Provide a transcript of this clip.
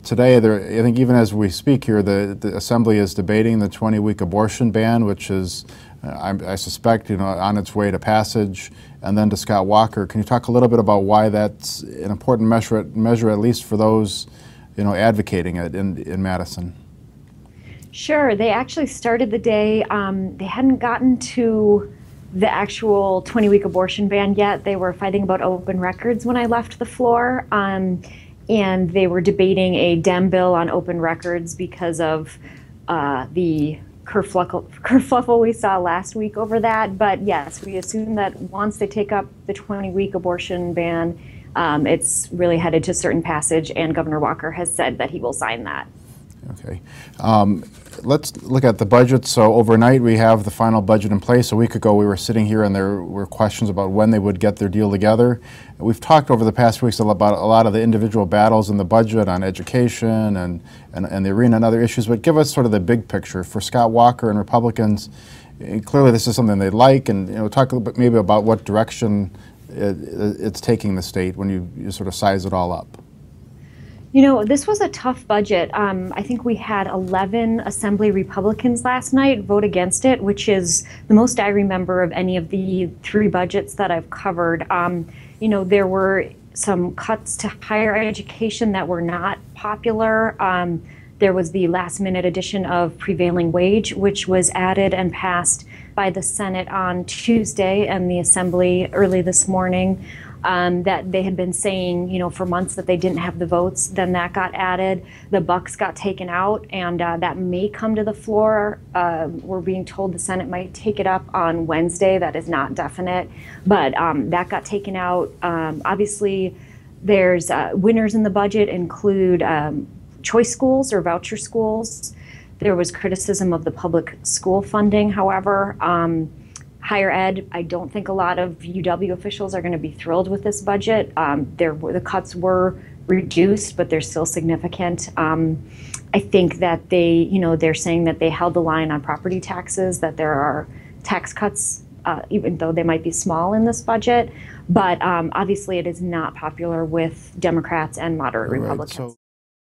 today, I think even as we speak here, the Assembly is debating the 20-week abortion ban, which is, I suspect, on its way to passage, and then to Scott Walker. Can you talk a little bit about why that's an important measure at least for those, advocating it in Madison? Sure. They actually started the day. They hadn't gotten to the actual 20-week abortion ban yet. They were fighting about open records when I left the floor. And they were debating a Dem bill on open records because of the kerfuffle we saw last week over that. But yes, we assume that once they take up the 20-week abortion ban, it's really headed to certain passage, and Governor Walker has said that he will sign that. Okay. Let's look at the budget. So overnight we have the final budget in place. A week ago we were sitting here and there were questions about when they would get their deal together. We've talked over the past weeks about a lot of the individual battles in the budget on education and the arena and other issues, but give us sort of the big picture. For Scott Walker and Republicans, clearly this is something they like, and talk a little bit maybe about what direction it's taking the state when you sort of size it all up. This was a tough budget. I think we had 11 Assembly Republicans last night vote against it, which is the most I remember of any of the 3 budgets that I've covered. There were some cuts to higher education that were not popular. There was the last-minute addition of prevailing wage, which was added and passed by the Senate on Tuesday and the Assembly early this morning. That they had been saying, for months that they didn't have the votes. Then that got added. The bucks got taken out, and that may come to the floor. We're being told the Senate might take it up on Wednesday. That is not definite, but that got taken out. Obviously, there's winners in the budget include choice schools or voucher schools. There was criticism of the public school funding, however. Higher ed, I don't think a lot of UW officials are going to be thrilled with this budget. The cuts were reduced, but they're still significant. I think that they're saying that they held the line on property taxes, that there are tax cuts, even though they might be small in this budget. But obviously it is not popular with Democrats and moderate Republicans.